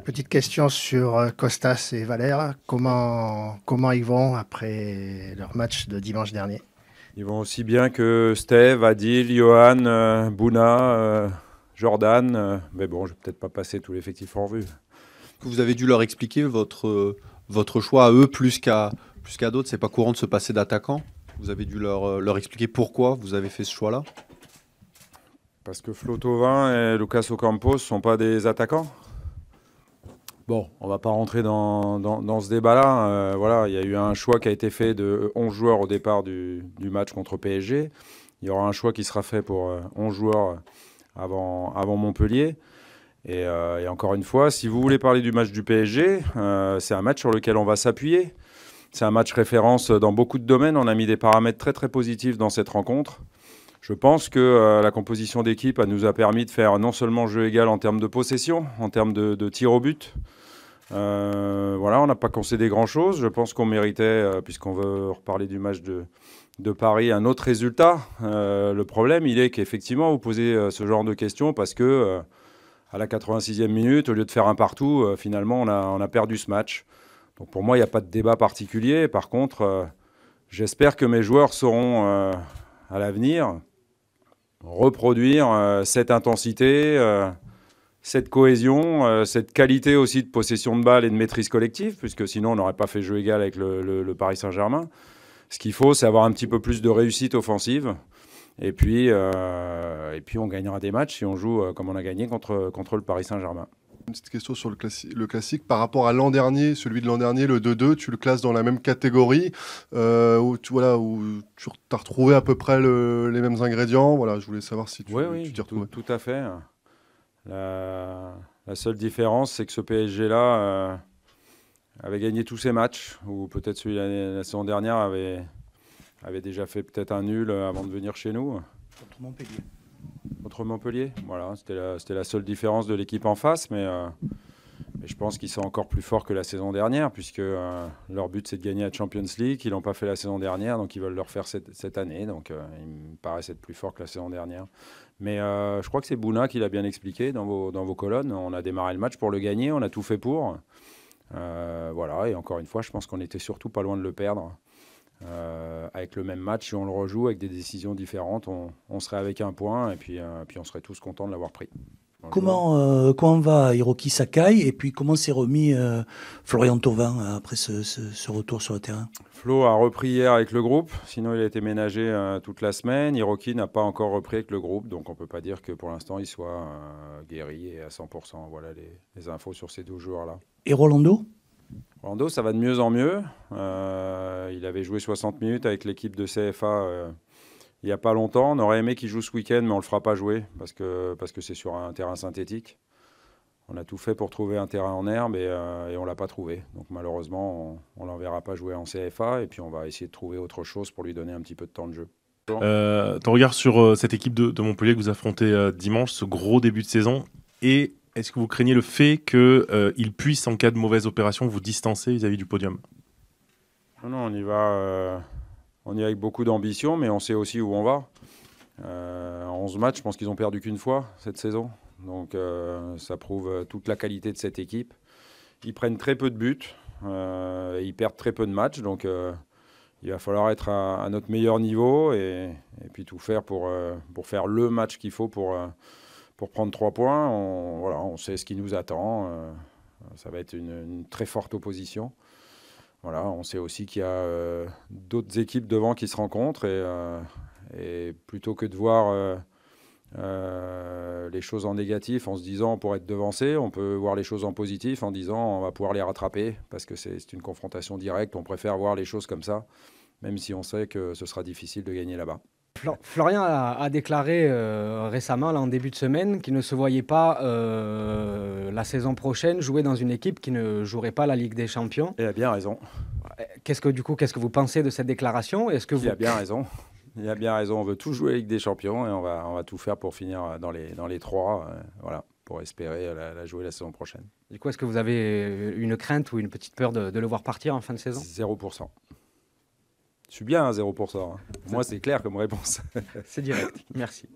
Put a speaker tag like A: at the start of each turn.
A: Petite question sur Costas et Valère. Comment ils vont après leur match de dimanche dernier?
B: Ils vont aussi bien que Steve, Adil, Johan, Bouna, Jordan. Mais bon, je vais peut-être pas passer tout l'effectif en revue.
C: Vous avez dû leur expliquer votre choix à eux plus qu'à d'autres. C'est pas courant de se passer d'attaquant. Vous avez dû leur expliquer pourquoi vous avez fait ce choix-là.
B: Parce que Flo Thauvin et Lucas Ocampos ne sont pas des attaquants. Bon, on va pas rentrer dans ce débat-là. Voilà, il y a eu un choix qui a été fait de 11 joueurs au départ du match contre PSG. Il y aura un choix qui sera fait pour 11 joueurs avant Montpellier. Et encore une fois, si vous voulez parler du match du PSG, c'est un match sur lequel on va s'appuyer. C'est un match référence dans beaucoup de domaines. On a mis des paramètres très très positifs dans cette rencontre. Je pense que la composition d'équipe nous a permis de faire non seulement jeu égal en termes de possession, en termes de tir au but. Voilà, on n'a pas concédé grand-chose. Je pense qu'on méritait, puisqu'on veut reparler du match de Paris, un autre résultat. Le problème, il est qu'effectivement, vous posez ce genre de questions parce que à la 86e minute, au lieu de faire un partout, finalement, on a perdu ce match. Donc pour moi, il n'y a pas de débat particulier. Par contre, j'espère que mes joueurs sauront, à l'avenir, reproduire cette intensité, cette cohésion, cette qualité aussi de possession de balle et de maîtrise collective, puisque sinon on n'aurait pas fait jeu égal avec le Paris Saint-Germain. Ce qu'il faut, c'est avoir un petit peu plus de réussite offensive. Et puis on gagnera des matchs si on joue comme on a gagné contre le Paris Saint-Germain.
D: Une petite question sur le classique. Par rapport à l'an dernier, celui de l'an dernier, le 2-2, tu le classes dans la même catégorie où tu as retrouvé à peu près les mêmes ingrédients. Voilà, je voulais savoir si tu t'y retrouvais.
B: Tout à fait. La seule différence, c'est que ce PSG-là avait gagné tous ses matchs, ou peut-être celui de la saison dernière avait déjà fait peut-être un nul avant de venir chez nous.
A: Contre Montpellier.
B: Contre Montpellier, voilà, c'était la seule différence de l'équipe en face, mais je pense qu'ils sont encore plus forts que la saison dernière, puisque leur but c'est de gagner la Champions League, ils l'ont pas fait la saison dernière, donc ils veulent le refaire cette année, donc ils me paraissent être plus forts que la saison dernière. Mais je crois que c'est Bouna qui l'a bien expliqué dans vos colonnes, on a démarré le match pour le gagner, on a tout fait pour. Voilà, et encore une fois, je pense qu'on était surtout pas loin de le perdre. Avec le même match, si on le rejoue avec des décisions différentes, on serait avec un point et puis on serait tous contents de l'avoir pris.
E: Comment va Hiroki Sakai et puis comment s'est remis Florian Thauvin après ce retour sur le terrain?
B: Flo a repris hier avec le groupe, sinon il a été ménagé toute la semaine. Hiroki n'a pas encore repris avec le groupe, donc on ne peut pas dire que pour l'instant il soit guéri et à 100%. Voilà les infos sur ces deux joueurs-là.
E: Et Rolando?
B: Rolando, ça va de mieux en mieux. Il avait joué 60 minutes avec l'équipe de CFA il n'y a pas longtemps. On aurait aimé qu'il joue ce week-end, mais on ne le fera pas jouer parce que c'est sur un terrain synthétique. On a tout fait pour trouver un terrain en herbe et on ne l'a pas trouvé. Donc malheureusement, on ne l'enverra pas jouer en CFA et puis on va essayer de trouver autre chose pour lui donner un petit peu de temps de jeu.
F: Ton regard sur cette équipe de Montpellier que vous affrontez dimanche, ce gros début de saison, et est-ce que vous craignez le fait qu'il puisse, en cas de mauvaise opération, vous distancer vis-à-vis du podium?
B: Non, on y va avec beaucoup d'ambition, mais on sait aussi où on va. En 11 matchs, je pense qu'ils n'ont perdu qu'une fois cette saison. Donc ça prouve toute la qualité de cette équipe. Ils prennent très peu de buts, ils perdent très peu de matchs. Donc il va falloir être à notre meilleur niveau et puis tout faire pour faire le match qu'il faut pour prendre 3 points. On sait ce qui nous attend. Ça va être une très forte opposition. Voilà, on sait aussi qu'il y a d'autres équipes devant qui se rencontrent et plutôt que de voir les choses en négatif en se disant on pourrait être devancé, on peut voir les choses en positif en disant on va pouvoir les rattraper parce que c'est une confrontation directe. On préfère voir les choses comme ça, même si on sait que ce sera difficile de gagner là-bas.
G: Florian a déclaré récemment, là, en début de semaine, qu'il ne se voyait pas la saison prochaine jouer dans une équipe qui ne jouerait pas la Ligue des Champions.
B: Il a bien raison.
G: Qu'est-ce que vous pensez de cette déclaration?
B: Il a bien raison. Il a bien raison. On veut tout jouer la Ligue des Champions et on va tout faire pour finir dans les 3, voilà, pour espérer la jouer la saison prochaine.
G: Du coup, est-ce que vous avez une crainte ou une petite peur de le voir partir en fin de saison?
B: 0%. Je suis bien à 0%. Moi, c'est clair comme réponse.
G: C'est direct. Merci.